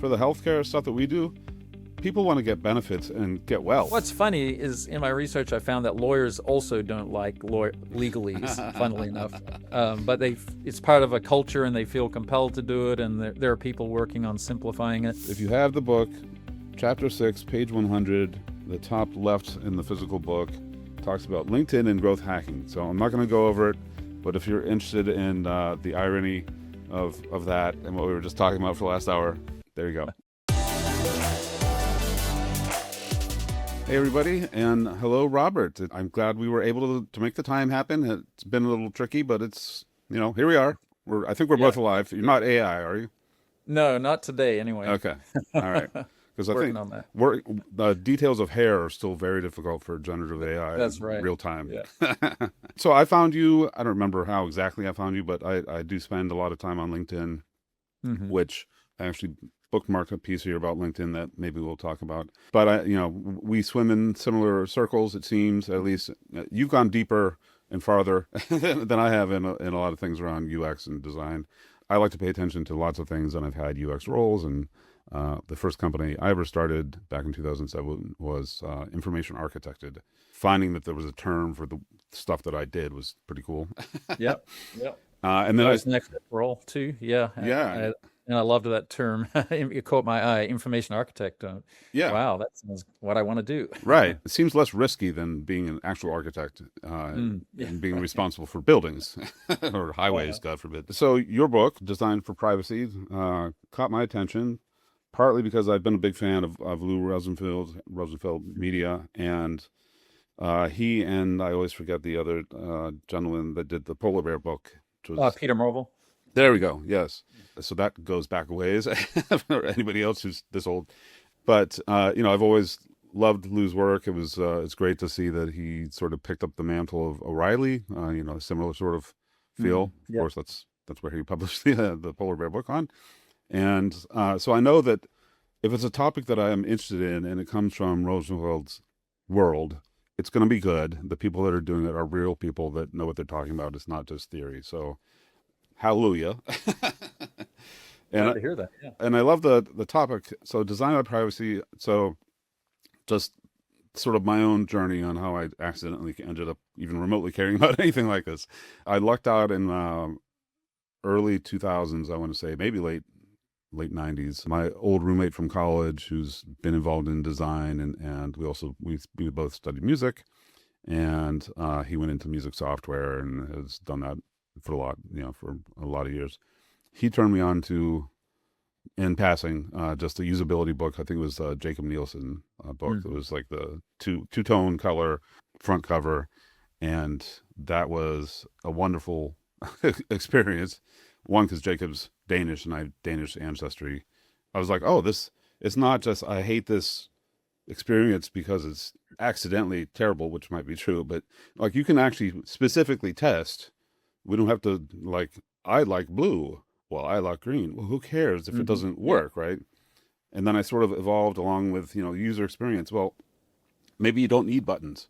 for the healthcare stuff that we do, people want to get benefits and get well. What's funny is in my research, I found that lawyers also don't like legalese, funnily enough. But it's part of a culture and they feel compelled to do it. And there are people working on simplifying it. If you have the book, chapter 6, page 100, the top left in the physical book talks about LinkedIn and growth hacking. So I'm not going to go over it, but if you're interested in the irony of that and what we were just talking about for the last hour, there you go. Hey everybody, and hello Robert. I'm glad we were able to make the time happen. It's been a little tricky, but it's, here we are. I think we're both alive. You're not AI, are you? No, not today anyway. Okay, all right. Because I think on that. The details of hair are still very difficult for generative AI. That's right. Real time. Yeah. So I found you, I don't remember how exactly I found you, but I do spend a lot of time on LinkedIn, which I actually bookmarked a piece here about LinkedIn that maybe we'll talk about. But we swim in similar circles, it seems. At least you've gone deeper and farther than I have in a lot of things around UX and design. I like to pay attention to lots of things, and I've had UX roles, and the first company I ever started back in 2007 was Information Architected. Finding that there was a term for the stuff that I did was pretty cool. Yep. And then that was next role too. Yeah. And I loved that term. It caught my eye, information architect. Yeah. Wow, that's what I want to do. Right. It seems less risky than being an actual architect and being responsible for buildings or highways, God forbid. So your book, Designed for Privacy, caught my attention, partly because I've been a big fan of Lou Rosenfeld Media, and he and I always forget the other gentleman that did the Polar Bear book. Which was, Peter Morville. There we go. Yes. So that goes back a ways for anybody else who's this old. But, I've always loved Lou's work. It's great to see that he sort of picked up the mantle of O'Reilly, a similar sort of feel. Of course, that's where he published the Polar Bear book on. And so I know that if it's a topic that I am interested in and it comes from Rosenfeld's world, it's going to be good. The people that are doing it are real people that know what they're talking about. It's not just theory. So hallelujah. Glad to hear that. Yeah. And I love the topic. So design by privacy. So just sort of my own journey on how I accidentally ended up even remotely caring about anything like this. I lucked out in early 2000s, I want to say, maybe late 90s. My old roommate from college, who's been involved in design, and we both studied music, and he went into music software and has done that for a lot of years. He turned me on to, in passing, just a usability book. I think it was Jacob Nielsen book. It was like the two-tone color front cover, and that was a wonderful experience. One, because Jacob's Danish and I have Danish ancestry. I was like, it's not just I hate this experience because it's accidentally terrible, which might be true, but like you can actually specifically test. We don't have to I like blue. Well, I like green. Well, who cares if it doesn't work, right? And then I sort of evolved along with, user experience. Well, maybe you don't need buttons.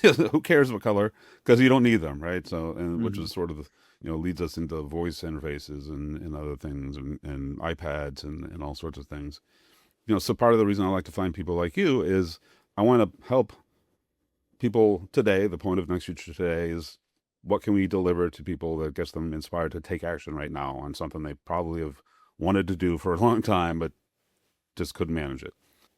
Who cares what color? Because you don't need them, right? So, and which is sort of, leads us into voice interfaces and other things and iPads and all sorts of things. So part of the reason I like to find people like you is I want to help people today. The point of Next Future Today is, what can we deliver to people that gets them inspired to take action right now on something they probably have wanted to do for a long time, but just couldn't manage it.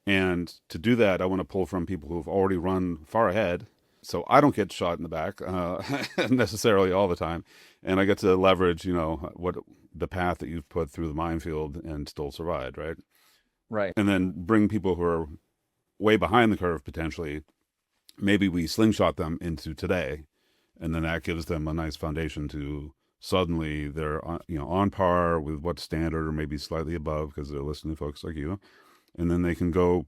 And to do that, I want to pull from people who've already run far ahead, so I don't get shot in the back necessarily all the time. And I get to leverage, what the path that you've put through the minefield and still survived, right? Right. And then bring people who are way behind the curve potentially. Maybe we slingshot them into today. And then that gives them a nice foundation to suddenly they're on par with what's standard or maybe slightly above because they're listening to folks like you, and then they can go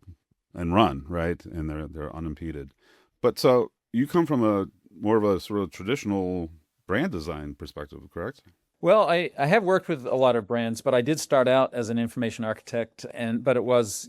and run, right? And they're unimpeded. But so you come from more of a sort of traditional brand design perspective, correct? Well, I have worked with a lot of brands, but I did start out as an information architect, but it was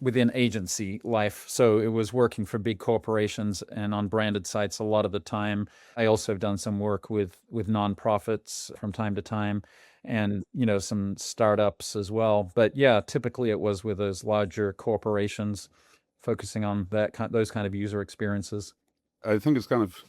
within agency life. So it was working for big corporations and on branded sites a lot of the time. I also have done some work with nonprofits from time to time. and some startups as well. But yeah, typically it was with those larger corporations focusing on those kind of user experiences. I think it's kind of,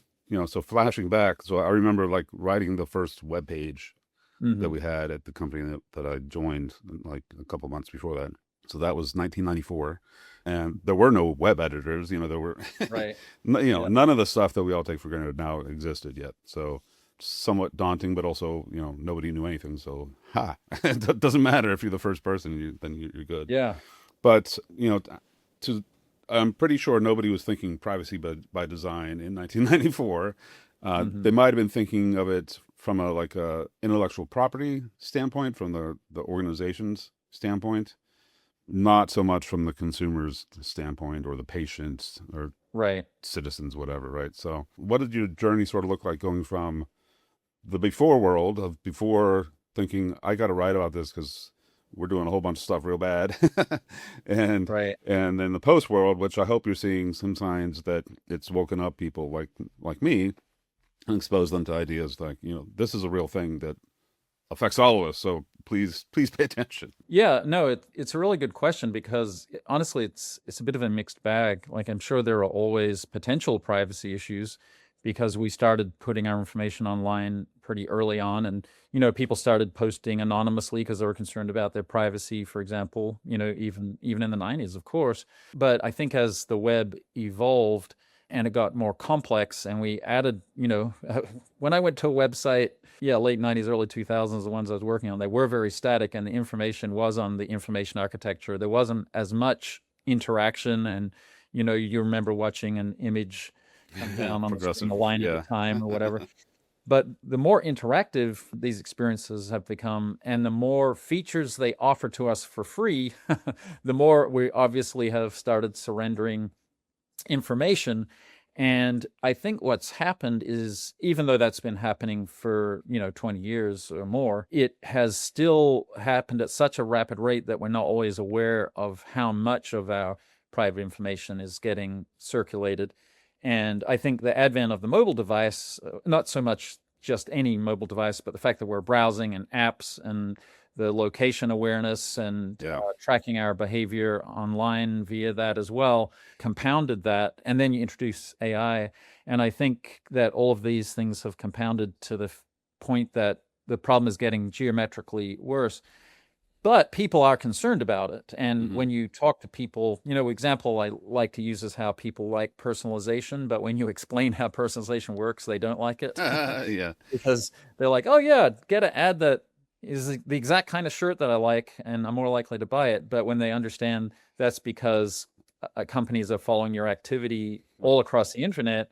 so flashing back. So I remember like writing the first web page that Hmm. we had at the company that I joined like a couple months before that. So that was 1994, and there were no web editors. There were, Right. Yeah. none of the stuff that we all take for granted now existed yet. So somewhat daunting, but also, nobody knew anything. So it doesn't matter if you're the first person, then you're good. Yeah. But to I'm pretty sure nobody was thinking privacy by design in 1994. Hmm. They might have been thinking of it from a intellectual property standpoint, from the organization's standpoint, not so much from the consumer's standpoint or the patients or Right. citizens, whatever, right? So, what did your journey sort of look like going from the before world of before thinking I got to write about this because we're doing a whole bunch of stuff real bad, and Right. and then the post world, which I hope you're seeing some signs that it's woken up people like me and exposed them to ideas like this is a real thing that affects all of us. So please pay attention. Yeah, no, it's a really good question because honestly, it's a bit of a mixed bag. Like I'm sure there are always potential privacy issues because we started putting our information online pretty early on, and people started posting anonymously because they were concerned about their privacy, for example. Even in the 90s, of course. But I think as the web evolved and it got more complex, and we added, when I went to a website, yeah, late 90s, early 2000s, the ones I was working on, they were very static and the information was on the information architecture. There wasn't as much interaction. And, you remember watching an image come down on the screen, a Progressive, line at a yeah. time or whatever. But the more interactive these experiences have become and the more features they offer to us for free, the more we obviously have started surrendering information. And I think what's happened is, even though that's been happening for 20 years or more, it has still happened at such a rapid rate that we're not always aware of how much of our private information is getting circulated. And I think the advent of the mobile device, not so much just any mobile device, but the fact that we're browsing and apps and the location awareness and Yeah. tracking our behavior online via that as well, compounded that. And then you introduce AI. And I think that all of these things have compounded to the point that the problem is getting geometrically worse. But people are concerned about it. And Hmm. when you talk to people, example I like to use is how people like personalization. But when you explain how personalization works, they don't like it Yeah. because they're like, oh, yeah, get an ad that is the exact kind of shirt that I like, and I'm more likely to buy it. But when they understand that's because companies are following your activity all across the internet,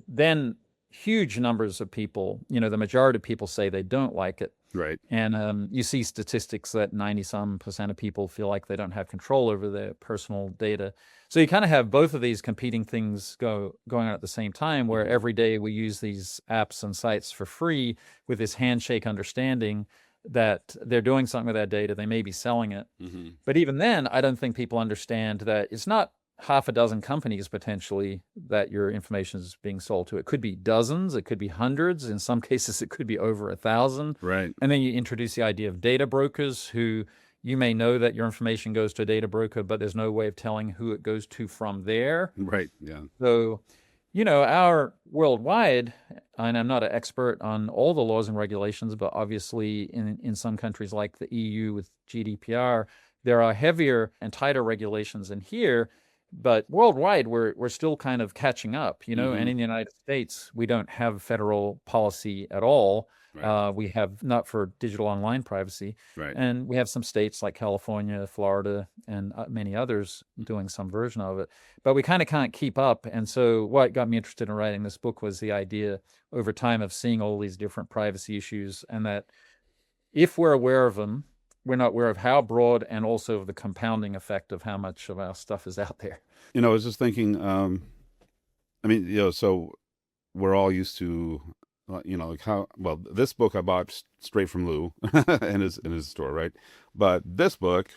then huge numbers of people, the majority of people say they don't like it. Right. And you see statistics that 90-some% of people feel like they don't have control over their personal data. So you kind of have both of these competing things going on at the same time, where Hmm. every day we use these apps and sites for free with this handshake understanding that they're doing something with that data. They may be selling it. Hmm. But even then, I don't think people understand that it's not half a dozen companies potentially that your information is being sold to. It could be dozens, it could be hundreds. In some cases, it could be over 1,000. Right. And then you introduce the idea of data brokers who you may know that your information goes to a data broker, but there's no way of telling who it goes to from there. Right. Yeah. So, our worldwide, and I'm not an expert on all the laws and regulations, but obviously in some countries like the EU with GDPR, there are heavier and tighter regulations than here. But worldwide, we're still kind of catching up, Hmm. and in the United States, we don't have federal policy at all. Right. We have not for digital online privacy. Right. And we have some states like California, Florida, and many others doing some version of it. But we kind of can't keep up. And so what got me interested in writing this book was the idea over time of seeing all these different privacy issues, and that if we're aware of them, we're not aware of how broad and also of the compounding effect of how much of our stuff is out there. I was just thinking, I mean, so we're all used to, like how, well, this book I bought straight from Lou in his store, right? But this book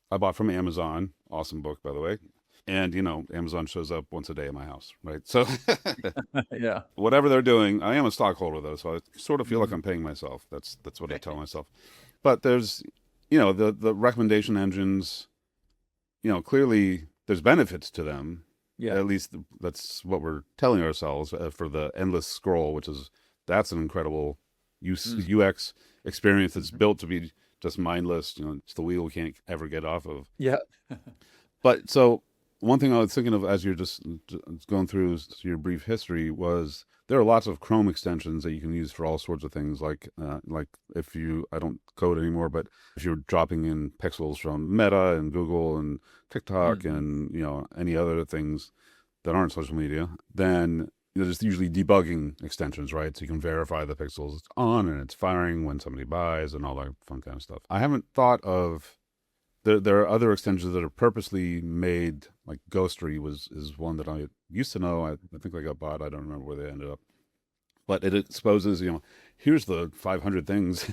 I bought from Amazon. Awesome book, by the way. And, Amazon shows up once a day in my house, right? So Yeah. whatever they're doing, I am a stockholder though, so I sort of feel like Mhm. I'm paying myself. That's what I tell myself. But there's, the recommendation engines, clearly there's benefits to them. Yeah. At least that's what we're telling ourselves for the endless scroll, that's an incredible Mm. UX experience that's Mhm. built to be just mindless. It's the wheel we can't ever get off of. Yeah. But so one thing I was thinking of as you're just going through your brief history was there are lots of Chrome extensions that you can use for all sorts of things. Like if I don't code anymore, but if you're dropping in pixels from Meta and Google and TikTok Mhm. and any other things that aren't social media, then there's usually debugging extensions, right? So you can verify the pixels on and it's firing when somebody buys and all that fun kind of stuff. I haven't thought of there are other extensions that are purposely made, like Ghostery is one that I used to know. I think they got bought. I don't remember where they ended up. But it exposes, here's the 500 things,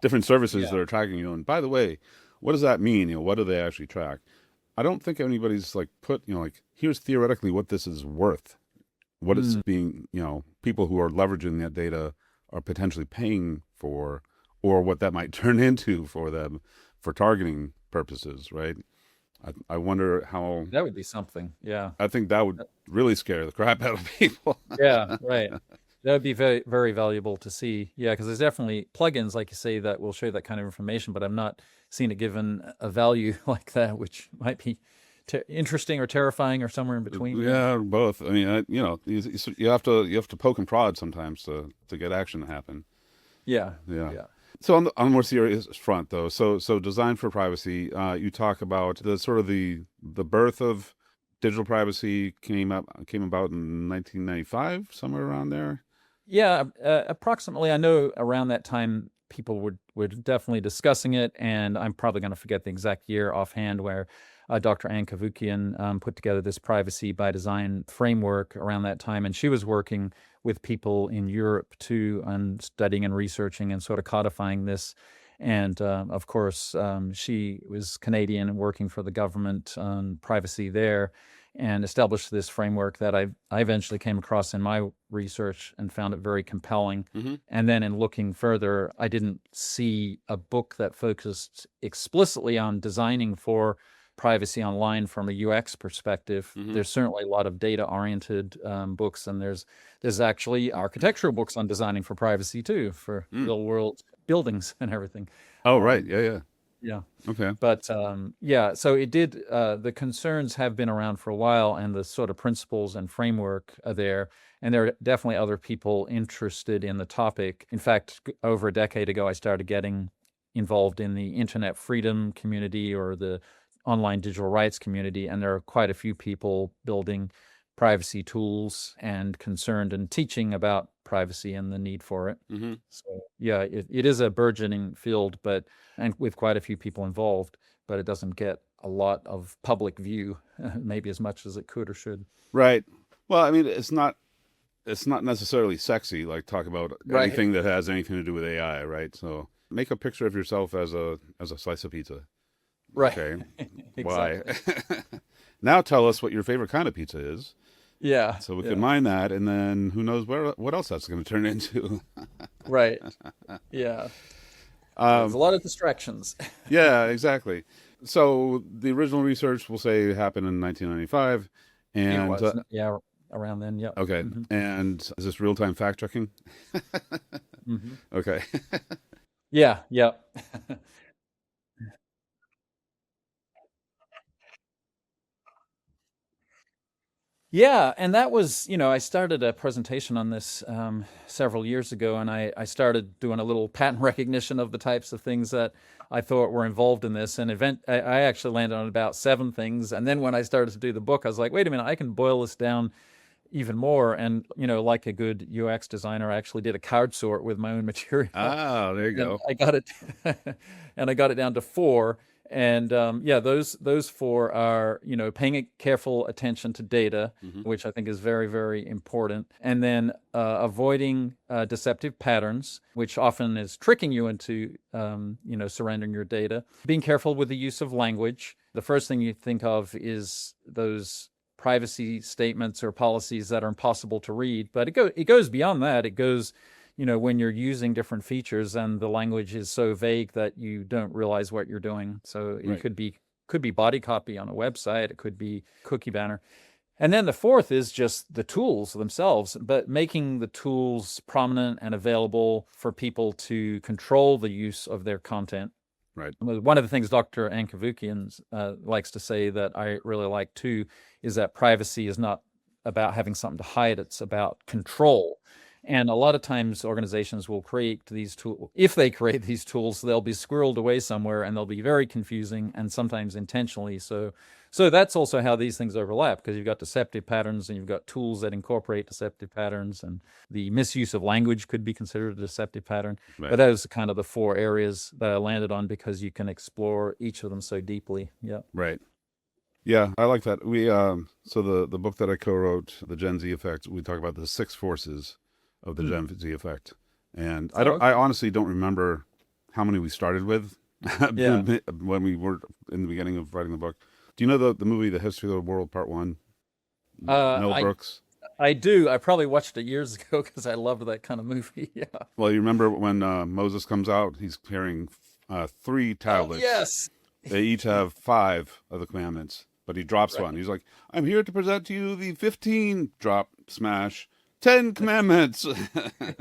different services Yeah. that are tracking you. And by the way, what does that mean? What do they actually track? I don't think anybody's like put, like, here's theoretically what this is worth, what it's Mm. being, people who are leveraging that data are potentially paying for, or what that might turn into for them for targeting purposes, right? I wonder how. That would be something. Yeah. I think that would really scare the crap out of people. Yeah, right. That would be very, very valuable to see. Yeah, because there's definitely plugins, like you say, that will show that kind of information, but I'm not seeing it given a value like that, which might be interesting or terrifying or somewhere in between. Yeah. Yeah, both. I mean, you have to poke and prod sometimes to get action to happen. Yeah. Yeah. Yeah. So on the more serious front, though, so design for privacy. You talk about the sort of the birth of digital privacy came about in 1995, somewhere around there. Yeah, approximately. I know around that time people were definitely discussing it, and I'm probably going to forget the exact year offhand where Dr. Ann Kavukian put together this privacy by design framework around that time, and she was working with people in Europe too, and studying and researching and sort of codifying this. And of course, she was Canadian and working for the government on privacy there, and established this framework that I eventually came across in my research and found it very compelling. Mm-hmm. And then in looking further, I didn't see a book that focused explicitly on designing for privacy online from a UX perspective. Mm-hmm. There's certainly a lot of data-oriented books, and there's actually architectural books on designing for privacy too, for real-world buildings and everything. Oh, right. Yeah. Yeah. Okay. But yeah, so it did. The concerns have been around for a while, and the sort of principles and framework are there. And there are definitely other people interested in the topic. In fact, over a decade ago, I started getting involved in the internet freedom community or the online digital rights community, and there are quite a few people building privacy tools and concerned and teaching about privacy and the need for it. Mm-hmm. So yeah, it is a burgeoning field, and with quite a few people involved, but it doesn't get a lot of public view, maybe as much as it could or should. Right. Well, I mean, it's not necessarily sexy, like talk about Right. anything that has anything to do with AI, right? So make a picture of yourself as a slice of pizza. Right. Okay. Why? Exactly. Now tell us what your favorite kind of pizza is, Yeah. so we Yeah. can mine that, and then who knows what else that's going to turn into. Right. Yeah. There's a lot of distractions. Yeah, exactly. So the original research, we'll say, happened in 1995, It and was. Yeah, around then. Yep. okay. Hmm. And is this real time fact checking? Hmm. Okay. Yeah. Yep. Yeah, and that was, I started a presentation on this several years ago, and I started doing a little pattern recognition of the types of things that I thought were involved in this. And I actually landed on about 7 things. And then when I started to do the book, I was like, wait a minute, I can boil this down even more. And, like a good UX designer, I actually did a card sort with my own material. Ah, there you And go. I got it, and I got it down to 4. And yeah, those 4 are, paying careful attention to data, Mm-hmm. which I think is very, very important, and then avoiding deceptive patterns, which often is tricking you into, surrendering your data. Being careful with the use of language, the first thing you think of is those privacy statements or policies that are impossible to read. But it goes beyond that. It goes, when you're using different features and the language is so vague that you don't realize what you're doing. So it could be body copy on a website. It could be cookie banner. And then the fourth is just the tools themselves, but making the tools prominent and available for people to control the use of their content. Right. One of the things Dr. Ankavukian likes to say that I really like too is that privacy is not about having something to hide. It's about control. And a lot of times organizations will create these tools. If they create these tools, they'll be squirreled away somewhere and they'll be very confusing and sometimes intentionally. So that's also how these things overlap, because you've got deceptive patterns and you've got tools that incorporate deceptive patterns, and the misuse of language could be considered a deceptive pattern. Right. But those are kind of the four areas that I landed on because you can explore each of them so deeply. Yeah. Right. Yeah, I like that. We so the book that I co-wrote, The Gen Z Effect, we talk about the 6 forces of the Gen Z effect. And I honestly don't remember how many we started with when we were in the beginning of writing the book. Do you know the movie The History of the World Part 1? Mel Brooks? I do. I probably watched it years ago because I loved that kind of movie. Yeah. Well, you remember when Moses comes out, he's carrying 3 tablets. Yes. They each have 5 of the commandments, but he drops one. He's like, I'm here to present to you the 15, drop, smash, 10 commandments.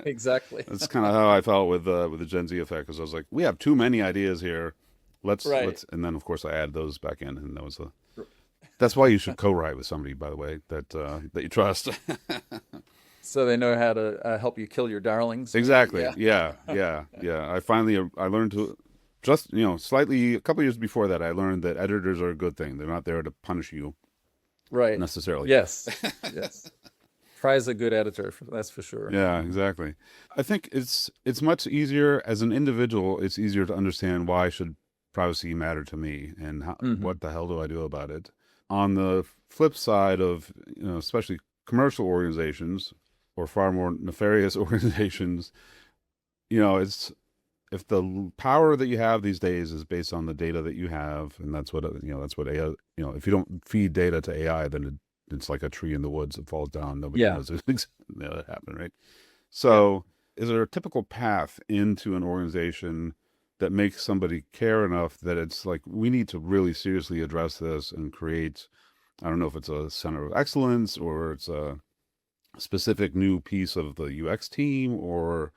Exactly. That's kind of how I felt with the Gen Z effect, because I was like, we have too many ideas here. Let's, and then of course I add those back in, and that's why you should co-write with somebody, by the way, that you trust. So they know how to help you kill your darlings. Exactly. Yeah. I learned to just, slightly, a couple of years before that, I learned that editors are a good thing. They're not there to punish you. Right. Necessarily. Yes. Yes. Fry's a good editor, that's for sure. Yeah, exactly. I think it's much easier as an individual. It's easier to understand why should privacy matter to me, and what the hell do I do about it. On the flip side of, especially commercial organizations or far more nefarious organizations, it's, if the power that you have these days is based on the data that you have, and that's what AI, if you don't feed data to AI, then it's like a tree in the woods that falls down. Nobody knows it happened, right? So is there a typical path into an organization that makes somebody care enough that it's like, we need to really seriously address this and create, I don't know if it's a center of excellence or it's a specific new piece of the UX team or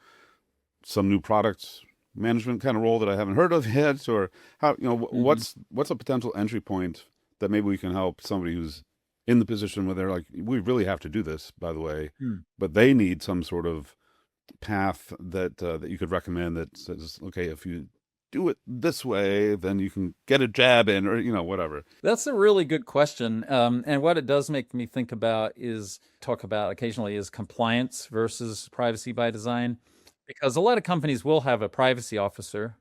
some new product management kind of role that I haven't heard of yet, or how, what's a potential entry point that maybe we can help somebody who's in the position where they're like, we really have to do this, by the way, but they need some sort of path that you could recommend that says, okay, if you do it this way, then you can get a jab in, or whatever. That's a really good question, and what it does make me think about talk about occasionally is compliance versus privacy by design. Because a lot of companies will have a privacy officer,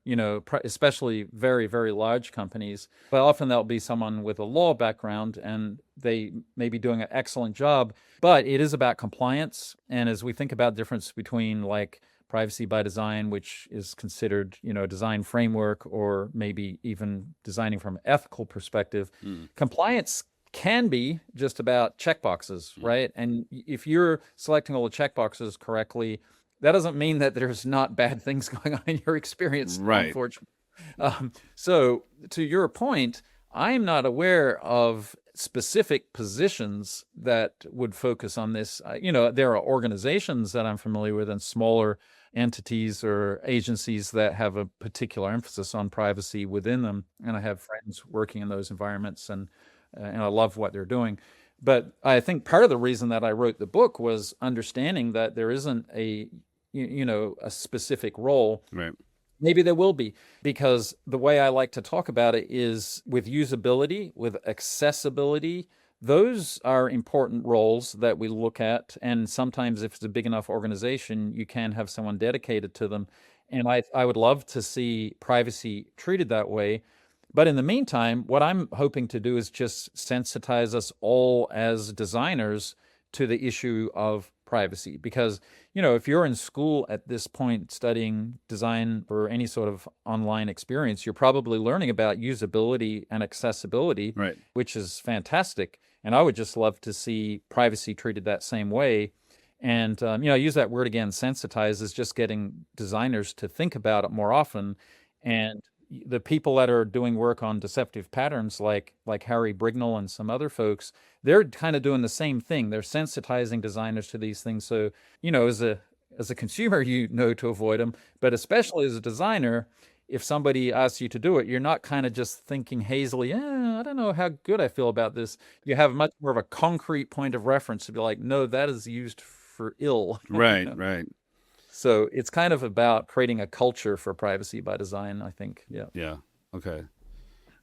especially very, very large companies. But often that'll be someone with a law background, and they may be doing an excellent job. But it is about compliance. And as we think about the difference between like privacy by design, which is considered, a design framework, or maybe even designing from an ethical perspective, compliance can be just about checkboxes, right? And if you're selecting all the checkboxes correctly, that doesn't mean that there's not bad things going on in your experience, right? Unfortunately. So to your point, I'm not aware of specific positions that would focus on this. There are organizations that I'm familiar with and smaller entities or agencies that have a particular emphasis on privacy within them. And I have friends working in those environments, and I love what they're doing. But I think part of the reason that I wrote the book was understanding that there isn't a specific role. Right. Maybe there will be, because the way I like to talk about it is with usability, with accessibility. Those are important roles that we look at. And sometimes if it's a big enough organization, you can have someone dedicated to them. And I would love to see privacy treated that way. But in the meantime, what I'm hoping to do is just sensitize us all as designers to the issue of privacy. Because, if you're in school at this point studying design or any sort of online experience, you're probably learning about usability and accessibility, Right. which is fantastic. And I would just love to see privacy treated that same way. And, I use that word again, sensitize, is just getting designers to think about it more often. And the people that are doing work on deceptive patterns, like Harry Brignall and some other folks, they're kind of doing the same thing. They're sensitizing designers to these things. So, as a consumer, to avoid them, but especially as a designer, if somebody asks you to do it, you're not kind of just thinking hazily, I don't know how good I feel about this. You have much more of a concrete point of reference to be like, no, that is used for ill. Right. Right. So it's kind of about creating a culture for privacy by design, I think. Yeah. Yeah. Okay.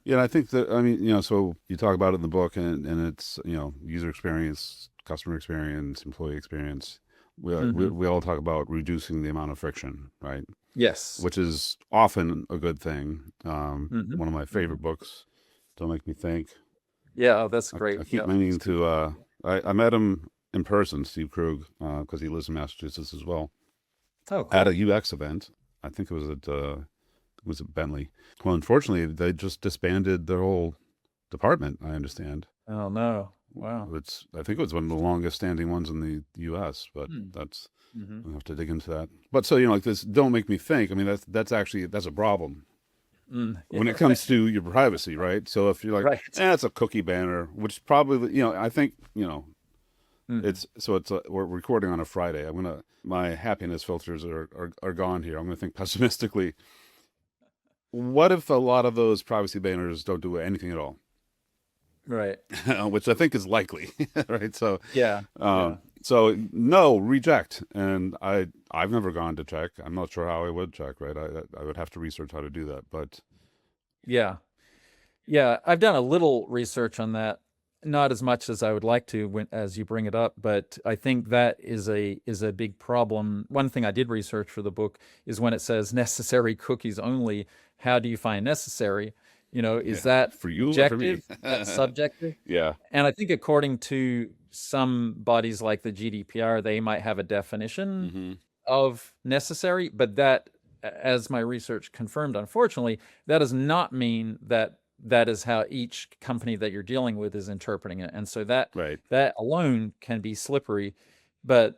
Yeah, and I think that, I mean, so you talk about it in the book, and it's, user experience, customer experience, employee experience. We all talk about reducing the amount of friction, right? Yes. Which is often a good thing. Mhm. One of my favorite books, Don't Make Me Think. Yeah, that's great. I keep meaning to, I met him in person, Steve Krug, because he lives in Massachusetts as well, Oh, cool. at a UX event. I think it was at Bentley. Well, unfortunately, they just disbanded their whole department, I understand. Oh, no. Wow. I think it was one of the longest standing ones in the U.S., but that's, I'll have to dig into that. But so, like this, Don't Make Me Think, I mean, that's a problem when it comes to your privacy, right? So if you're like, Right. it's a cookie banner, which probably, I think, Mhm. we're recording on a Friday. My happiness filters are gone here. I'm going to think pessimistically. What if a lot of those privacy banners don't do anything at all? Right. Which I think is likely, right? So, Yeah. Yeah. so no, reject. And I've never gone to check. I'm not sure how I would check, right? I would have to research how to do that, but Yeah. Yeah. I've done a little research on that, not as much as I would like to as you bring it up, but I think that is a big problem. One thing I did research for the book is when it says necessary cookies only, how do you find necessary? Is that for you or for me? objective? That's subjective? Yeah, And I think according to some bodies like the GDPR, they might have a definition of necessary, but that, as my research confirmed, unfortunately, that does not mean that that is how each company that you're dealing with is interpreting it. And so that right. that alone can be slippery. But,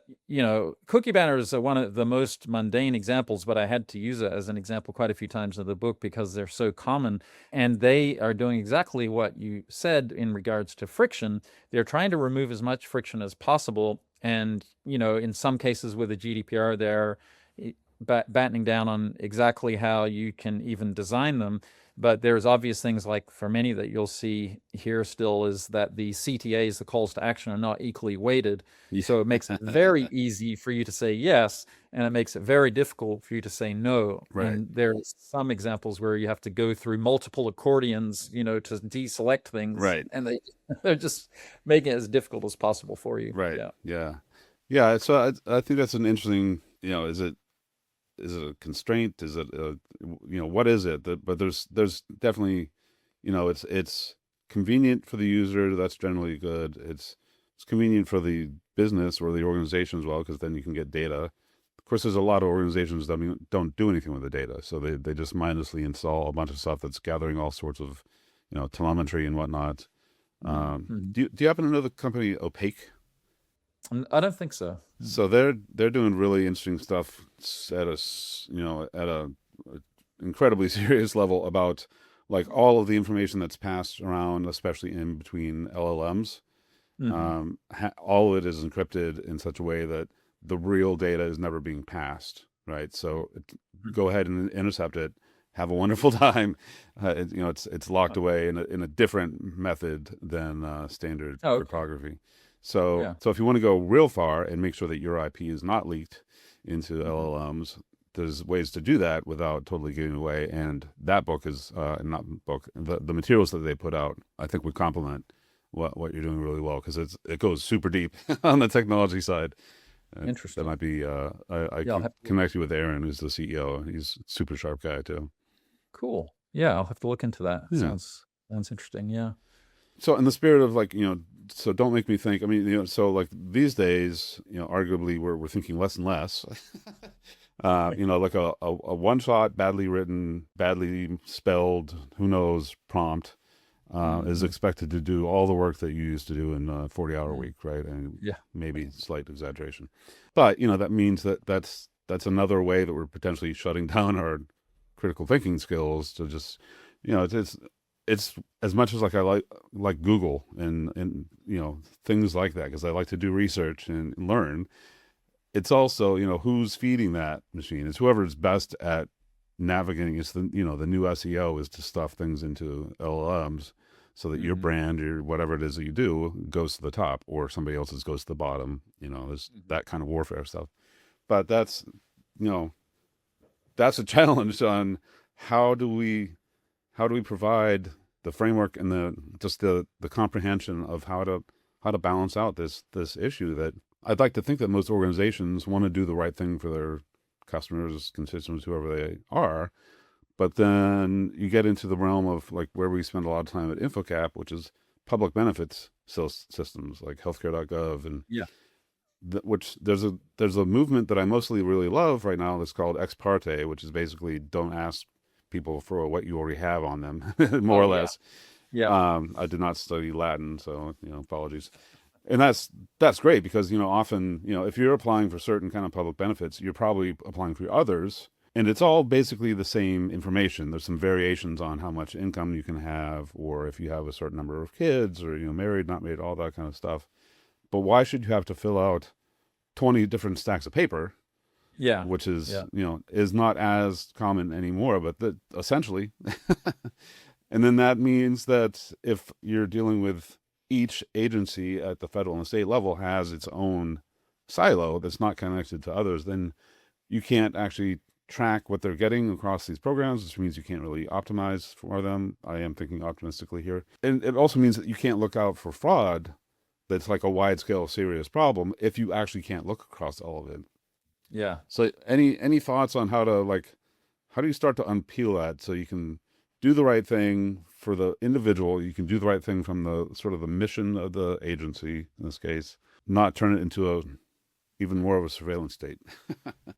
cookie banners are one of the most mundane examples, but I had to use it as an example quite a few times in the book because they're so common. And they are doing exactly what you said in regards to friction. They're trying to remove as much friction as possible. And, in some cases with the GDPR, they're battening down on exactly how you can even design them. But there's obvious things like for many that you'll see here still is that the CTAs, the calls to action, are not equally weighted. So it makes it very easy for you to say yes, and it makes it very difficult for you to say no. Right. And there's some examples where you have to go through multiple accordions, to deselect things. Right. And they're just making it as difficult as possible for you. Right. Yeah. Yeah. So I think that's an interesting, is it a constraint? Is it what is it? But there's definitely, it's convenient for the user. That's generally good. It's convenient for the business or the organization as well, because then you can get data. Of course, there's a lot of organizations that don't do anything with the data, so they just mindlessly install a bunch of stuff that's gathering all sorts of, telemetry and whatnot. Do you happen to know the company Opaque? I don't think so. So they're doing really interesting stuff at a incredibly serious level about like all of the information that's passed around, especially in between LLMs. All of it is encrypted in such a way that the real data is never being passed, right? So go ahead and intercept it, have a wonderful time. It's locked away in a different method than standard cryptography. So if you want to go real far and make sure that your IP is not leaked into LLMs, there's ways to do that without totally giving away. And that book is not book. The materials that they put out, I think, would complement what you're doing really well, because it goes super deep on the technology side. Interesting. That might be. I can connect you with Aaron, who's the CEO. He's a super sharp guy too. Cool. Yeah, I'll have to look into that. Yeah. Sounds interesting. Yeah. So in the spirit of like, so don't make me think. I mean, so like these days, arguably we're thinking less and less. Like a one shot, badly written, badly spelled, who knows, prompt is Mhm. expected to do all the work that you used to do in a 40-hour Mm. week, right? And Yeah. maybe slight exaggeration. But, that means that's another way that we're potentially shutting down our critical thinking skills to just, it's as much as like I like Google and things like that because I like to do research and learn. It's also, who's feeding that machine. It's whoever's best at navigating. It's the new SEO is to stuff things into LLMs so that your Mhm. brand or whatever it is that you do goes to the top or somebody else's goes to the bottom. There's Mhm. that kind of warfare stuff. But you know, that's a challenge on how do we provide the framework and the comprehension of how to balance out this issue that I'd like to think that most organizations want to do the right thing for their customers, constituents, whoever they are. But then you get into the realm of like where we spend a lot of time at Infocap, which is public benefits systems like healthcare.gov and Yeah. which there's a movement that I mostly really love right now that's called ex parte, which is basically don't ask people for what you already have on them, more Oh or yeah. less. Yeah. I did not study Latin, so apologies. And that's great because often if you're applying for certain kind of public benefits, you're probably applying for others, and it's all basically the same information. There's some variations on how much income you can have, or if you have a certain number of kids, or married, not married, all that kind of stuff. But why should you have to fill out 20 different stacks of paper, Yeah. which is Yeah. is not as common anymore, but that essentially. And then that means that if you're dealing with each agency at the federal and state level has its own silo that's not connected to others, then you can't actually track what they're getting across these programs, which means you can't really optimize for them. I am thinking optimistically here. And it also means that you can't look out for fraud that's like a wide scale serious problem if you actually can't look across all of it. Yeah. So any thoughts on how do you start to unpeel that so you can do the right thing for the individual, you can do the right thing from the sort of the mission of the agency in this case, not turn it into a even more of a surveillance state.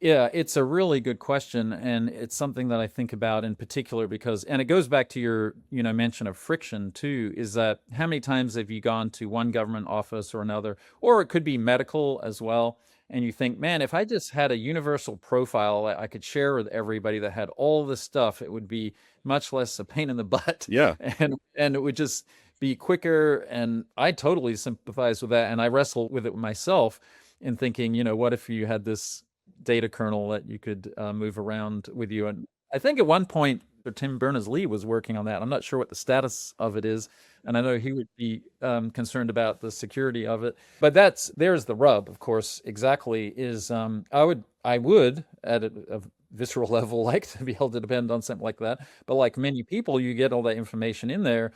Yeah, it's a really good question, and it's something that I think about in particular because, and it goes back to your, mention of friction too, is that how many times have you gone to one government office or another, or it could be medical as well, and you think, man, if I just had a universal profile that I could share with everybody that had all this stuff, it would be much less a pain in the butt, Yeah. and it would just be quicker. And I totally sympathize with that, and I wrestle with it myself in thinking, what if you had this data kernel that you could move around with you? And I think at one point, Tim Berners-Lee was working on that. I'm not sure what the status of it is, and I know he would be concerned about the security of it. But there's the rub, of course. Exactly, is I would at a visceral level like to be able to depend on something like that. But like many people, you get all that information in there,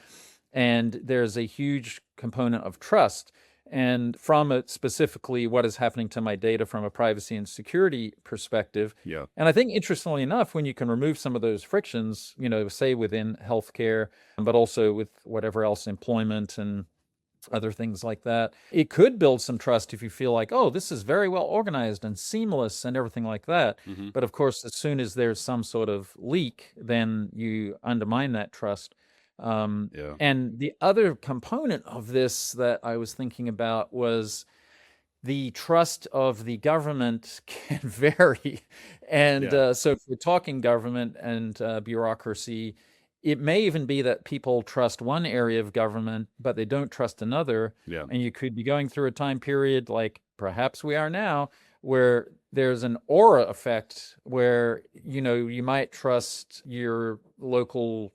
and there's a huge component of trust. And from it specifically, what is happening to my data from a privacy and security perspective. Yeah. And I think, interestingly enough, when you can remove some of those frictions, say within healthcare, but also with whatever else, employment and other things like that, it could build some trust if you feel like, oh, this is very well organized and seamless and everything like that. Mm-hmm. But of course, as soon as there's some sort of leak, then you undermine that trust. Yeah. And the other component of this that I was thinking about was the trust of the government can vary. And Yeah. so if we're talking government and bureaucracy, it may even be that people trust one area of government, but they don't trust another. Yeah. And you could be going through a time period like perhaps we are now, where there's an aura effect where, you might trust your local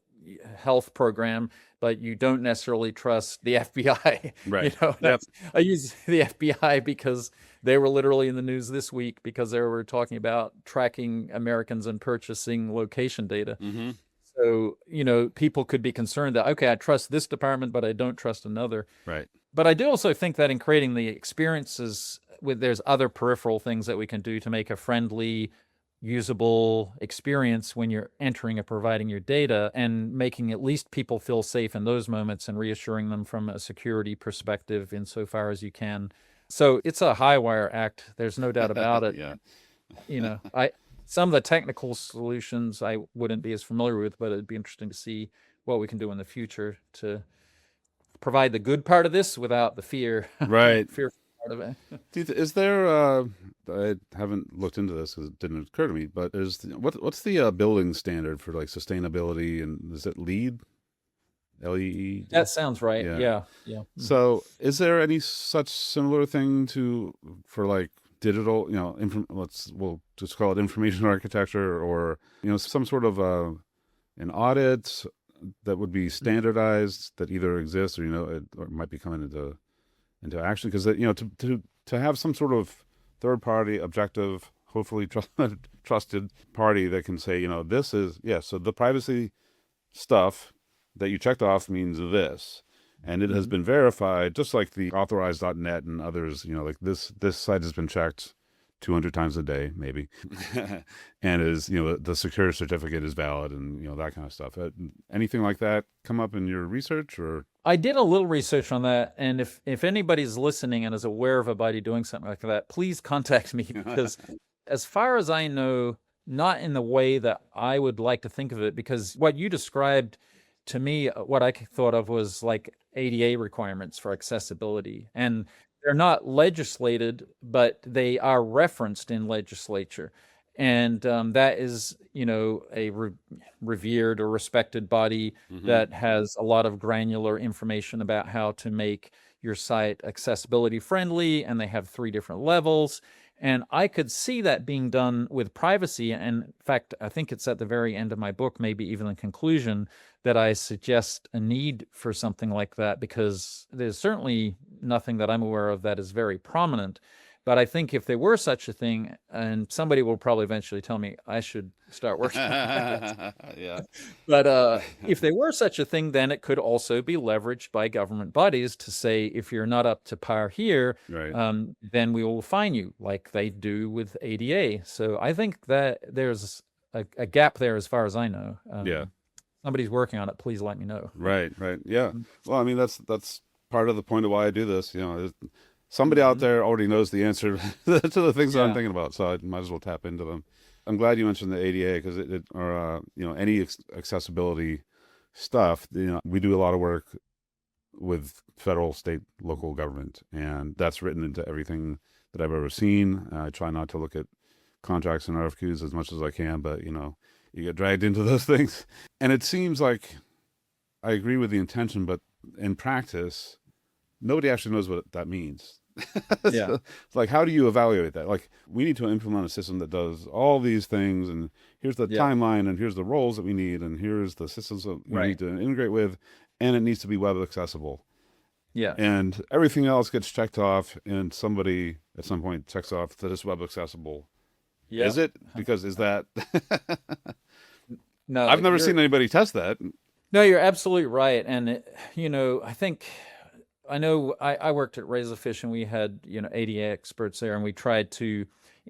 health program, but you don't necessarily trust the FBI. Right. Yep. That's, I use the FBI because they were literally in the news this week because they were talking about tracking Americans and purchasing location data. Mm-hmm. So, people could be concerned that, okay, I trust this department, but I don't trust another. Right. But I do also think that in creating the experiences, there's other peripheral things that we can do to make a friendly, usable experience when you're entering and providing your data, and making at least people feel safe in those moments and reassuring them from a security perspective insofar as you can. So it's a high wire act. There's no doubt about it. Yeah. I some of the technical solutions I wouldn't be as familiar with, but it'd be interesting to see what we can do in the future to provide the good part of this without the fear, Right. fear part of it. Is there? I haven't looked into this because it didn't occur to me. But what's the building standard for like sustainability, and is it LEED? LEED? That sounds right. Yeah. Yeah. Yeah. So, is there any such similar thing for like digital? We'll just call it information architecture, or some sort of an audit that would be standardized that either exists or or might be coming into action, because to have some sort of third party objective, hopefully trusted party that can say this is so the privacy stuff that you checked off means this, and it has been verified, just like the authorized.net and others, like this site has been checked 200 times a day, maybe, and is, the secure certificate is valid, and, that kind of stuff. Anything like that come up in your research, or? I did a little research on that, and if anybody's listening and is aware of a body doing something like that, please contact me, because as far as I know, not in the way that I would like to think of it, because what you described to me, what I thought of was like ADA requirements for accessibility, and they're not legislated, but they are referenced in legislature. And that is, a revered or respected body that has a lot of granular information about how to make your site accessibility friendly, and they have 3 different levels. And I could see that being done with privacy. And in fact, I think it's at the very end of my book, maybe even in conclusion, that I suggest a need for something like that, because there's certainly nothing that I'm aware of that is very prominent. But I think if there were such a thing, and somebody will probably eventually tell me I should start working on that. Yeah. But if there were such a thing, then it could also be leveraged by government bodies to say, if you're not up to par here, Right. then we will fine you, like they do with ADA. So I think that there's a gap there as far as I know. Yeah. Somebody's working on it. Please let me know. Right. Yeah. Well, I mean, that's part of the point of why I do this. Somebody out there already knows the answer to the things that I'm thinking about, so I might as well tap into them. I'm glad you mentioned the ADA, because any accessibility stuff. We do a lot of work with federal, state, local government, and that's written into everything that I've ever seen. I try not to look at contracts and RFQs as much as I can, but you get dragged into those things, and it seems like I agree with the intention, but in practice, nobody actually knows what that means. Yeah. So, it's like, how do you evaluate that? Like, we need to implement a system that does all these things, and here's the timeline, and here's the roles that we need, and here's the systems that we need to integrate with, and it needs to be web accessible. Yeah. And everything else gets checked off, and somebody at some point checks off that it's web accessible. Yeah. Is it? Because is that? No, I've never seen anybody test that. No, you're absolutely right. And, I know I worked at Razorfish, and we had, ADA experts there, and we tried to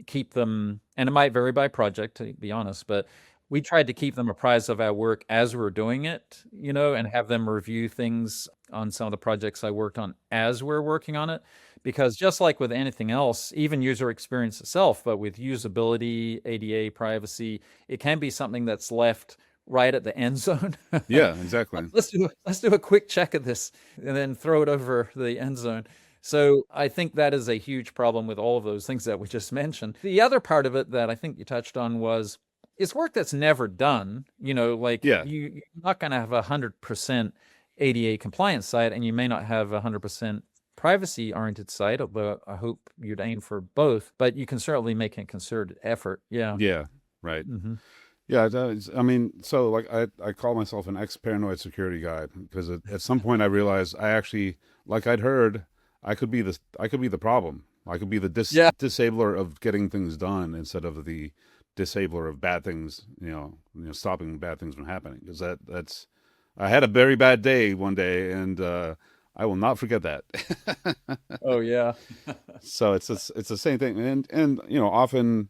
keep them, and it might vary by project, to be honest, but we tried to keep them apprised of our work as we're doing it, and have them review things on some of the projects I worked on as we're working on it. Because just like with anything else, even user experience itself, but with usability, ADA, privacy, it can be something that's left right at the end zone. Yeah, exactly. Let's do a quick check of this and then throw it over the end zone. So I think that is a huge problem with all of those things that we just mentioned. The other part of it that I think you touched on was it's work that's never done. You're not going to have 100% ADA compliance site, and you may not have 100% privacy oriented site, although I hope you'd aim for both, but you can certainly make a concerted effort. Yeah. Yeah. Right. Yeah, I mean, so like I call myself an ex-paranoid security guy, because at some point I realized I actually, like I'd heard, I could be the problem. I could be the disabler of getting things done instead of the disabler of bad things, stopping bad things from happening. Because that's I had a very bad day one day, and I will not forget that. Oh yeah. So it's the same thing, and often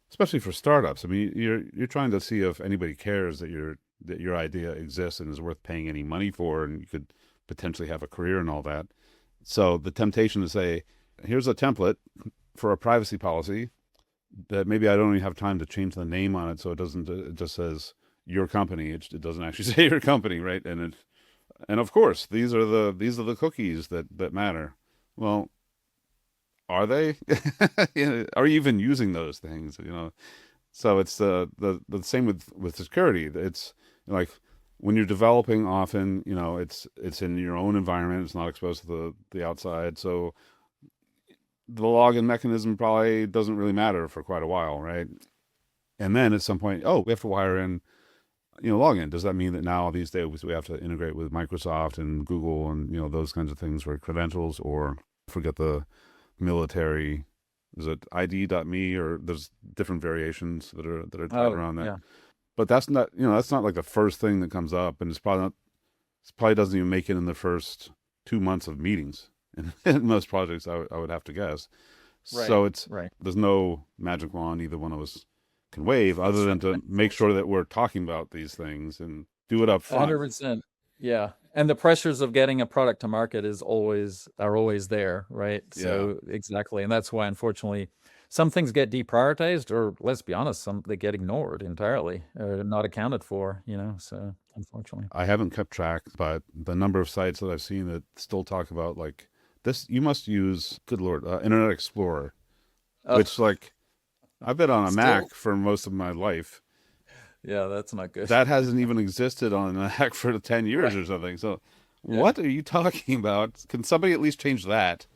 especially for startups. I mean, you're trying to see if anybody cares that your idea exists and is worth paying any money for, and you could potentially have a career and all that. So the temptation to say, here's a template for a privacy policy that maybe I don't even have time to change the name on it, so it just says your company. It doesn't actually say your company, right? And of course, these are the cookies that matter. Well, are they? Are you even using those things? So it's the same with security. It's like when you're developing, often it's in your own environment. It's not exposed to the outside. So the login mechanism probably doesn't really matter for quite a while, right? And then at some point, oh, we have to wire in login. Does that mean that now these days we have to integrate with Microsoft and Google and those kinds of things for credentials, or forget the military? Is it ID.me, or there's different variations that are tied around that? Yeah. But that's not like the first thing that comes up, and it probably doesn't even make it in the first 2 months of meetings in most projects. I would have to guess. Right. So Right. there's no magic wand either one of us can wave, other than to make sure that we're talking about these things and do it up front. 100%. Yeah. And the pressures of getting a product to market are always there, right? So exactly. And that's why, unfortunately, some things get deprioritized, or let's be honest, some they get ignored entirely, or not accounted for, so unfortunately. I haven't kept track, but the number of sites that I've seen that still talk about like this, you must use, good Lord, Internet Explorer, which like I've been on a Mac for most of my life. Yeah, that's not good. That hasn't even existed on a Mac for 10 years or something. So what are you talking about? Can somebody at least change that?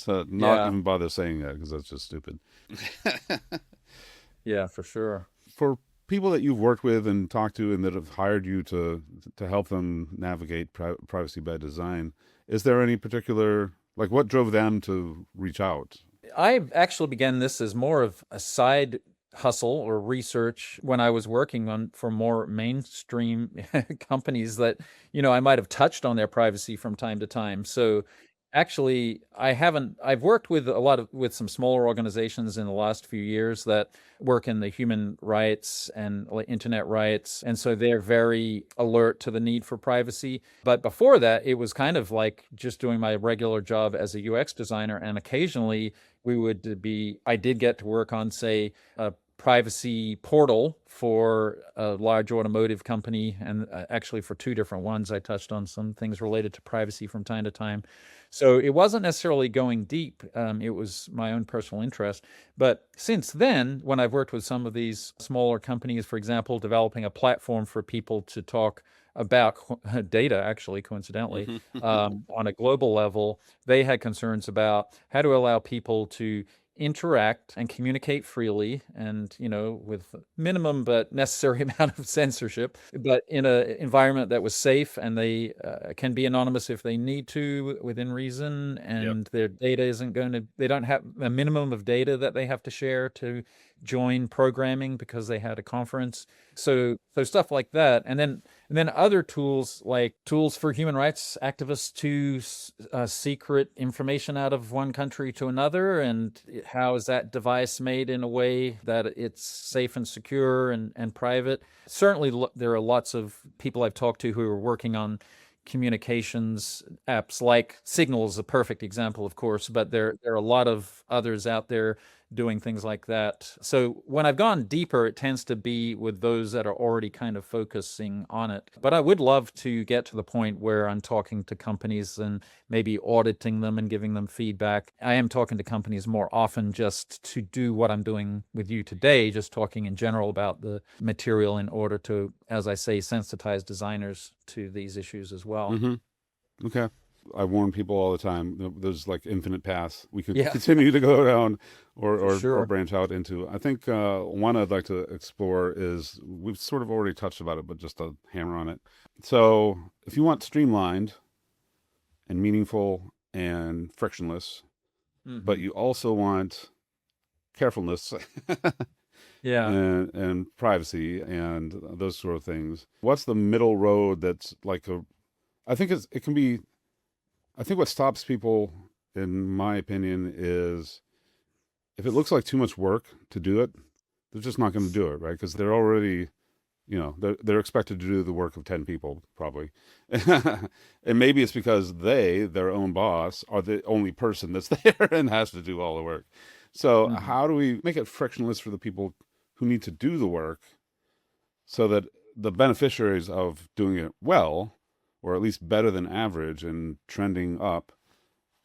To not even bother saying that, because that's just stupid. Yeah, for sure. For people that you've worked with and talked to and that have hired you to help them navigate privacy by design, is there any particular, like, what drove them to reach out? I actually began this as more of a side hustle or research when I was working for more mainstream companies that, I might have touched on their privacy from time to time. So actually, I've worked with with some smaller organizations in the last few years that work in the human rights and internet rights. And so they're very alert to the need for privacy. But before that, it was kind of like just doing my regular job as a UX designer. And occasionally I did get to work on, say, a privacy portal for a large automotive company, and actually for two different ones. I touched on some things related to privacy from time to time. So it wasn't necessarily going deep. It was my own personal interest. But since then, when I've worked with some of these smaller companies, for example, developing a platform for people to talk about data, actually, coincidentally, on a global level, they had concerns about how to allow people to interact and communicate freely, and with minimum but necessary amount of censorship, but in an environment that was safe, and they can be anonymous if they need to within reason, and their data they don't have a minimum of data that they have to share to join programming because they had a conference. So stuff like that. And then other tools, like tools for human rights activists to secret information out of one country to another, and how is that device made in a way that it's safe and secure and private. Certainly there are lots of people I've talked to who are working on communications apps, like Signal is a perfect example, of course, but there are a lot of others out there doing things like that. So when I've gone deeper, it tends to be with those that are already kind of focusing on it. But I would love to get to the point where I'm talking to companies and maybe auditing them and giving them feedback. I am talking to companies more often just to do what I'm doing with you today, just talking in general about the material in order to, as I say, sensitize designers to these issues as well. Mm-hmm. Okay. I warn people all the time, there's like infinite paths we could continue to go down or branch out into. I think one I'd like to explore is, we've sort of already touched about it, but just to hammer on it. So if you want streamlined and meaningful and frictionless, but you also want carefulness and privacy and those sort of things, what's the middle road that's like I think what stops people, in my opinion, is if it looks like too much work to do it, they're just not going to do it, right? Because they're already, they're expected to do the work of 10 people, probably. And maybe it's because their own boss, are the only person that's there and has to do all the work. So how do we make it frictionless for the people who need to do the work so that the beneficiaries of doing it well, or at least better than average and trending up,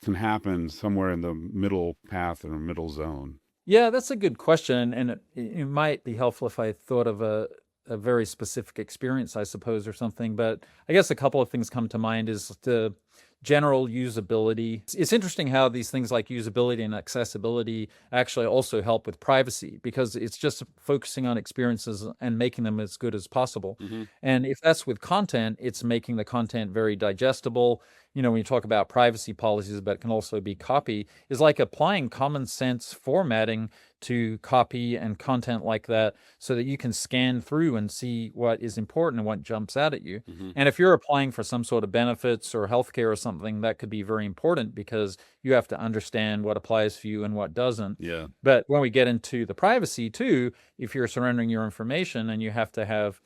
can happen somewhere in the middle path or middle zone? Yeah, that's a good question. And it might be helpful if I thought of a very specific experience, I suppose, or something. But I guess a couple of things come to mind is the general usability. It's interesting how these things like usability and accessibility actually also help with privacy, because it's just focusing on experiences and making them as good as possible. And if that's with content, it's making the content very digestible. When you talk about privacy policies, but it can also be copy, is like applying common sense formatting to copy and content like that, so that you can scan through and see what is important and what jumps out at you. And if you're applying for some sort of benefits or healthcare or something, that could be very important, because you have to understand what applies for you and what doesn't. Yeah. But when we get into the privacy too, if you're surrendering your information and you have to have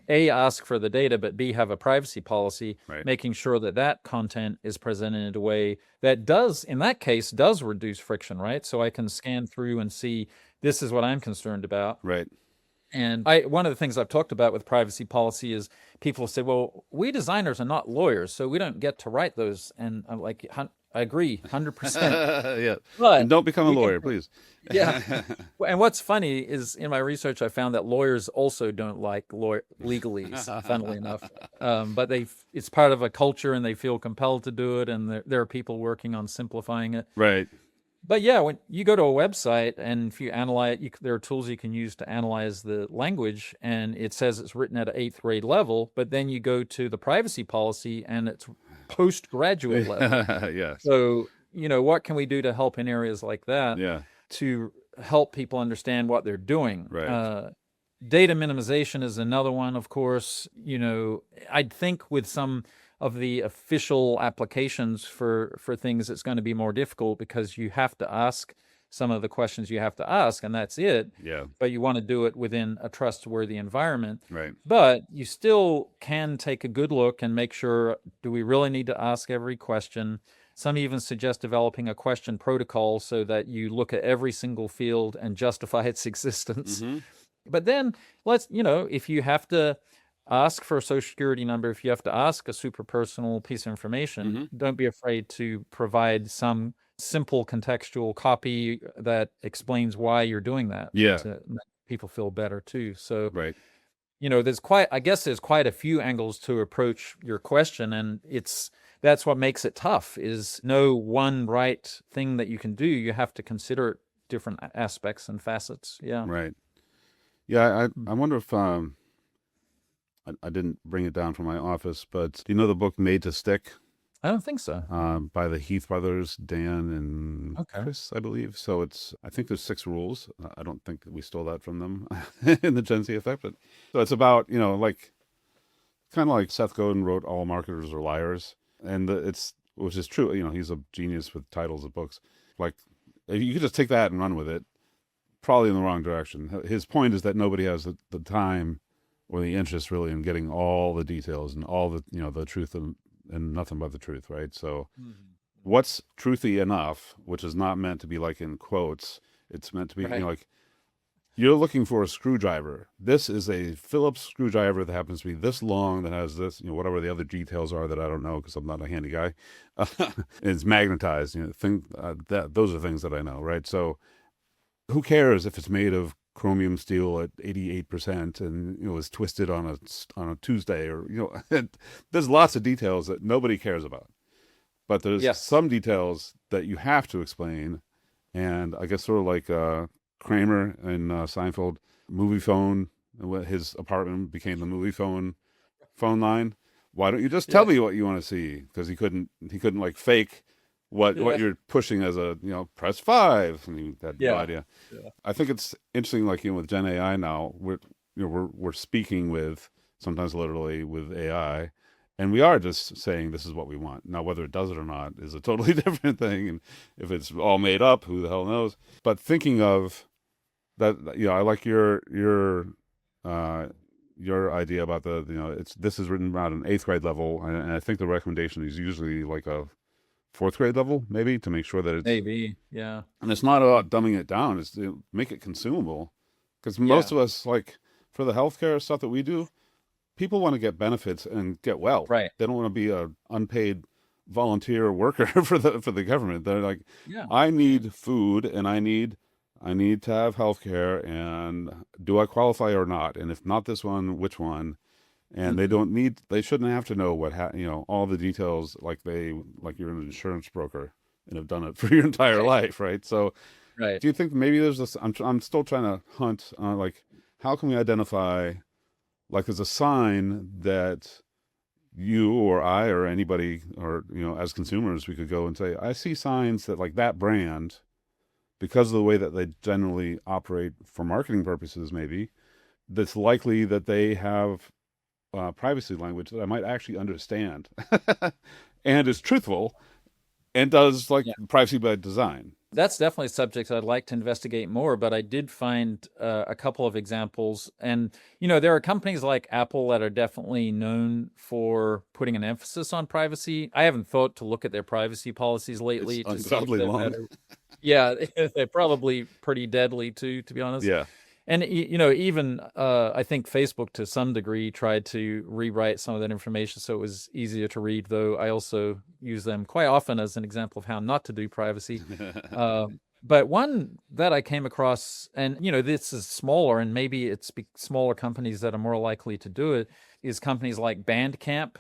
A, ask for the data, but B, have a privacy policy, Right. making sure that content is presented in a way that does, in that case, does reduce friction, right? So I can scan through and see, this is what I'm concerned about. Right. And one of the things I've talked about with privacy policy is people say, well, we designers are not lawyers, so we don't get to write those. And I'm like, I agree, 100%. Yeah. But And don't become a lawyer, please. Yeah. And what's funny is, in my research, I found that lawyers also don't like legalese, funnily enough. But it's part of a culture and they feel compelled to do it. And there are people working on simplifying it. Right. But yeah, when you go to a website and if you analyze, there are tools you can use to analyze the language, and it says it's written at an 8th grade level, but then you go to the privacy policy and it's postgraduate level. Yes. So, what can we do to help in areas like that? Yeah. To help people understand what they're doing. Right. Data minimization is another one, of course. I'd think with some of the official applications for things, it's going to be more difficult, because you have to ask some of the questions you have to ask, and that's it. Yeah. But you want to do it within a trustworthy environment. Right. But you still can take a good look and make sure, do we really need to ask every question? Some even suggest developing a question protocol so that you look at every single field and justify its existence. But then if you have to ask for a social security number, if you have to ask a super personal piece of information, don't be afraid to provide some simple contextual copy that explains why you're doing that. Yeah. To make people feel better too. So, Right. there's quite a few angles to approach your question, and that's what makes it tough, is no one right thing that you can do. You have to consider different aspects and facets. Yeah. Right. Yeah. I wonder if I didn't bring it down from my office, but do you know the book Made to Stick? I don't think so. By the Heath brothers, Dan and Okay. Chris, I believe. So I think there's 6 rules. I don't think that we stole that from them in the Gen Z effect, but so it's about, like kind of like Seth Godin wrote All Marketers Are Liars. And which is true. He's a genius with titles of books. Like, if you could just take that and run with it, probably in the wrong direction. His point is that nobody has the time or the interest really in getting all the details and all the, the truth and nothing but the truth, right? So what's truthy enough, which is not meant to be like in quotes, it's meant to be, Right. like, you're looking for a screwdriver. This is a Phillips screwdriver that happens to be this long, that has this, whatever the other details are that I don't know because I'm not a handy guy. It's magnetized, those are things that I know, right? So who cares if it's made of chromium steel at 88% and is twisted on a Tuesday, or there's lots of details that nobody cares about, but there's some details that you have to explain. And I guess sort of like Kramer in Seinfeld, movie phone, his apartment became the movie phone line. Why don't you just tell me what you want to see? Because he couldn't like fake what you're pushing as a, press 5. And he had no idea. Yeah. I think it's interesting, like, with Gen AI now, we're speaking with, sometimes literally with AI, and we are just saying this is what we want. Now, whether it does it or not is a totally different thing. And if it's all made up, who the hell knows? But thinking of I like uh, your idea about this is written about an eighth grade level, and I think the recommendation is usually like a fourth grade level, maybe, to make sure that Maybe. Yeah. and it's not about dumbing it down, it's to make it consumable. Because most Yeah. of us, like for the healthcare stuff that we do, people want to get benefits and get well. Right. They don't want to be a unpaid volunteer worker for the government. They're like, Yeah. I need food and I need to have healthcare, and do I qualify or not? And if not this one, which one? And Mhm. they shouldn't have to know all the details, like you're an insurance broker and have done it for your entire Right. life, right? So Right. do you think maybe there's this? I'm still trying to hunt, like, how can we identify, like, as a sign that you or I or anybody, or as consumers, we could go and say, I see signs that, like, that brand, because of the way that they generally operate for marketing purposes, maybe that's likely that they have privacy language that I might actually understand, and is truthful and does, like, Yeah. privacy by design. That's definitely a subject I'd like to investigate more, but I did find a couple of examples. And, there are companies like Apple that are definitely known for putting an emphasis on privacy. I haven't thought to look at their privacy policies It's lately to see if ungodly they're long. better. Yeah, they're probably pretty deadly too, to be honest. Yeah. And even I think Facebook to some degree tried to rewrite some of that information so it was easier to read. Though I also use them quite often as an example of how not to do privacy. Uh, but one that I came across, and this is smaller, and maybe it's smaller companies that are more likely to do it, is companies like Bandcamp,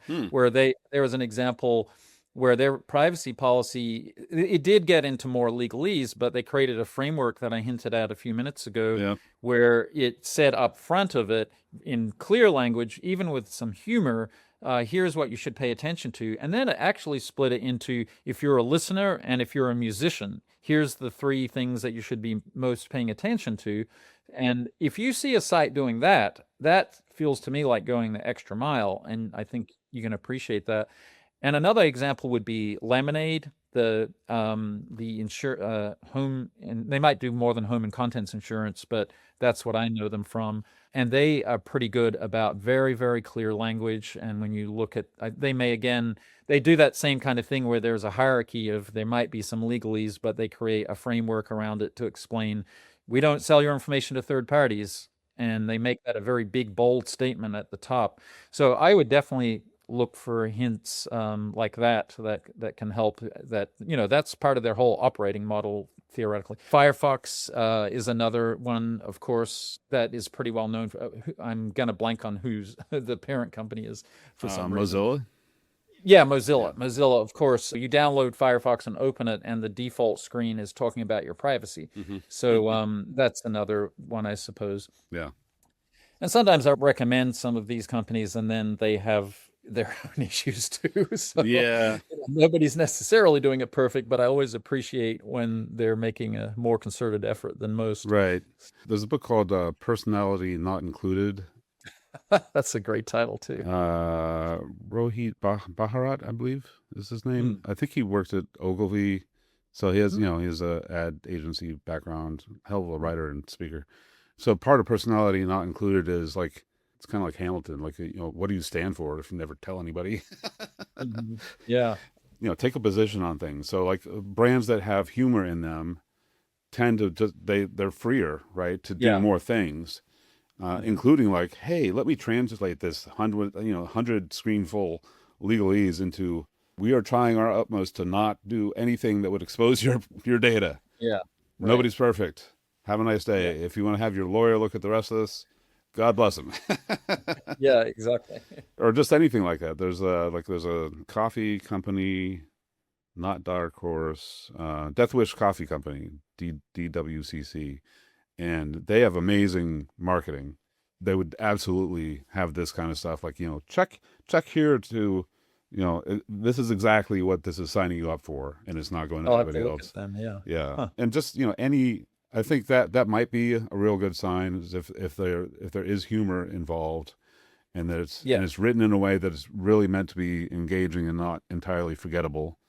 Hmm. where there was an example where their privacy policy, it did get into more legalese, but they created a framework that I hinted at a few minutes ago, Yeah. where it said up front of it in clear language, even with some humor, here's what you should pay attention to. And then it actually split it into, if you're a listener and if you're a musician, here's the three things that you should be most paying attention to. And if you see a site doing that, that feels to me like going the extra mile. And I think you can appreciate that. And another example would be Lemonade, the home, and they might do more than home and contents insurance, but that's what I know them from. And they are pretty good about very, very clear language. And when you look at, they do that same kind of thing where there's a hierarchy of, there might be some legalese, but they create a framework around it to explain, we don't sell your information to third parties. And they make that a very big, bold statement at the top. So I would definitely look for hints like that can help. That's part of their whole operating model theoretically. Firefox is another one, of course, that is pretty well known. I'm gonna blank on who's the parent company is for some reason. Mozilla. Yeah, Yeah. Mozilla, of course. You download Firefox and open it, and the default screen is talking about your privacy. Hmm. So that's another one, I suppose. Yeah. And sometimes I recommend some of these companies, and then they have their own issues too. So Yeah. nobody's necessarily doing it perfect, but I always appreciate when they're making a more concerted effort than most. Right. There's a book called Personality Not Included. That's a great title too. Rohit Bharat, I believe, is his name. Mm. I think he worked at Ogilvy, so he has Mm. he has a ad agency background, hell of a writer and speaker. So part of Personality Not Included is, like, it's kind of like Hamilton, like, what do you stand for if you never tell anybody? Mhm. Yeah. Take a position on things. So, like, brands that have humor in them tend to just they're freer, right, to do Yeah. more things, Mhm. including, like, hey, let me translate this 100 screen full legalese into, we are trying our utmost to not do anything that would expose your data. Yeah. Right. Nobody's perfect. Have a nice Yeah. day. If you want to have your lawyer look at the rest of this, God bless him. Yeah, exactly. Or just anything like that. There's a coffee company, not Dark Horse, Death Wish Coffee Company, DWCC, and they have amazing marketing. They would absolutely have this kind of stuff, like, check here to, this is exactly what this is signing you up for, and it's not going to I'll have to anybody look at else. them. Yeah. Yeah, Huh. and just, I think that might be a real good sign, is if there is humor involved, and that Yeah. it's written in a way that is really meant to be engaging and not entirely forgettable,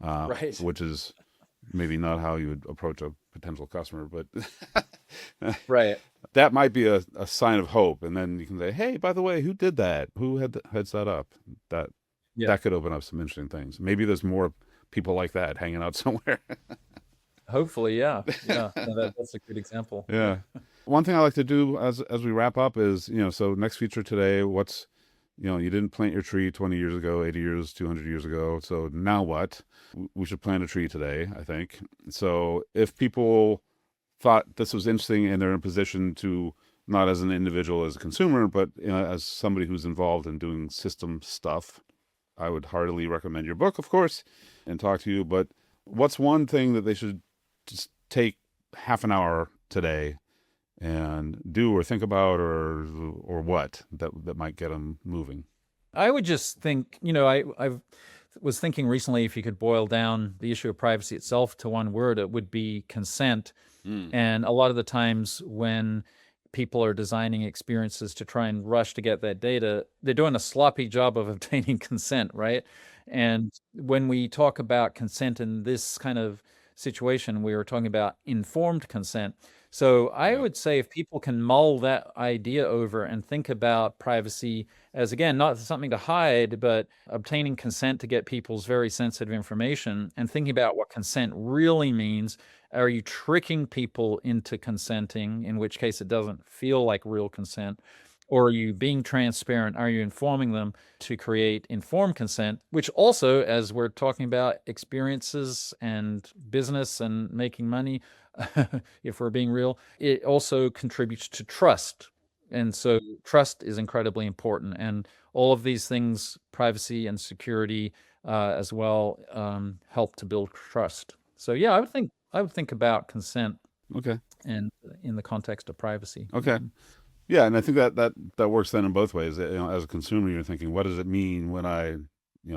Right. which is maybe not how you would approach a potential customer, but Right. That might be a sign of hope. And then you can say, hey, by the way, who did that? Who heads that up? That Yeah. that could open up some interesting things. Maybe there's more people like that hanging out somewhere. Hopefully, yeah. Yeah. No, that's a good example. Yeah. One thing I like to do as we wrap up is, so next feature today, you didn't plant your tree 20 years ago, 80 years, 200 years ago. So now what? We should plant a tree today, I think. So if people thought this was interesting and they're in a position to, not as an individual, as a consumer, but as somebody who's involved in doing system stuff, I would heartily recommend your book, of course, and talk to you. But what's one thing that they should just take half an hour today and do or think about, or what that might get them moving? I would just think, I was thinking recently, if you could boil down the issue of privacy itself to one word, it would be consent. And a lot of the times when people are designing experiences to try and rush to get that data, they're doing a sloppy job of obtaining consent, right? And when we talk about consent in this kind of situation, we were talking about informed consent. So I would say if people can mull that idea over and think about privacy as, again, not something to hide, but obtaining consent to get people's very sensitive information, and thinking about what consent really means. Are you tricking people into consenting, in which case it doesn't feel like real consent? Or are you being transparent? Are you informing them to create informed consent, which also, as we're talking about experiences and business and making money, if we're being real, it also contributes to trust. And so trust is incredibly important. And all of these things, privacy and security as well, help to build trust. So yeah, I would think about consent. Okay. And in the context of privacy. Okay. Yeah, and I think that works then in both ways. As a consumer, you're thinking, what does it mean when I,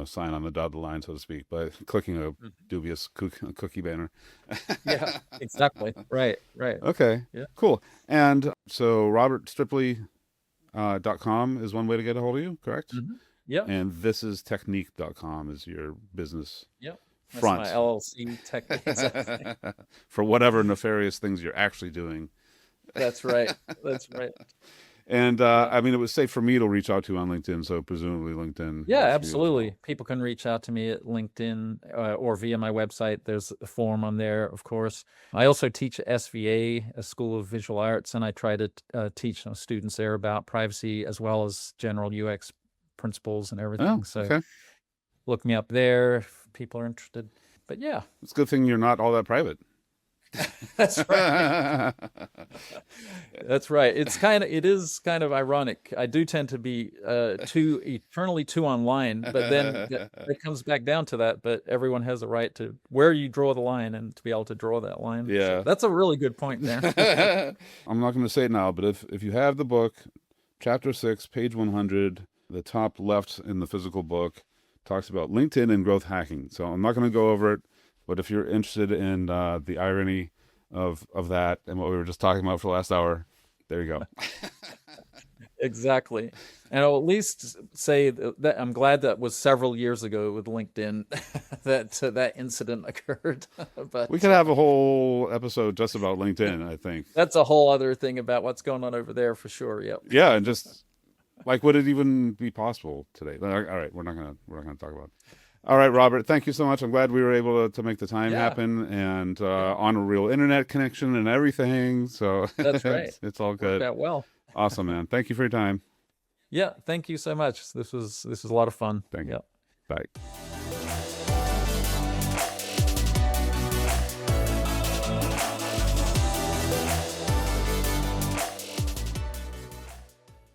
sign on the dotted line, so to speak, by clicking a dubious cookie banner? Yeah, exactly. Right. Okay. Yeah. Cool. And so robertstribley.com is one way to get a hold of you, correct? Yeah. And thisistechnique.com is your business Yep. front. That's my LLC technique. For whatever nefarious things you're actually doing. That's right. That's right. And I mean, it was safe for me to reach out to you on LinkedIn, so presumably LinkedIn. Yeah, absolutely. People can reach out to me at LinkedIn or via my website. There's a form on there, of course. I also teach at SVA, a School of Visual Arts, and I try to teach students there about privacy as well as general UX principles and everything. Oh, so okay. Look me up there if people are interested. But yeah. It's a good thing you're not all that private. That's right. That's right. It is kind of ironic. I do tend to be eternally too online, but then it comes back down to that. But everyone has a right to where you draw the line and to be able to draw that line. Yeah. So that's a really good point there. I'm not going to say it now, but if you have the book, chapter 6, page 100, the top left in the physical book talks about LinkedIn and growth hacking. So I'm not going to go over it. But if you're interested in the irony of that and what we were just talking about for the last hour, there you go. Exactly. And I'll at least say that I'm glad that was several years ago with LinkedIn that incident occurred. But we could have a whole episode just about LinkedIn, I think. That's a whole other thing about what's going on over there for sure. Yep. Yeah, and just would it even be possible today? All right, we're not gonna talk about it. All right, Robert, thank you so much. I'm glad we were able to make the time happen and on a real internet connection and everything. So that's right. It's all good. Worked out well. Awesome, man. Thank you for your time. Yeah, thank you so much. This was a lot of fun. Thank you. Bye.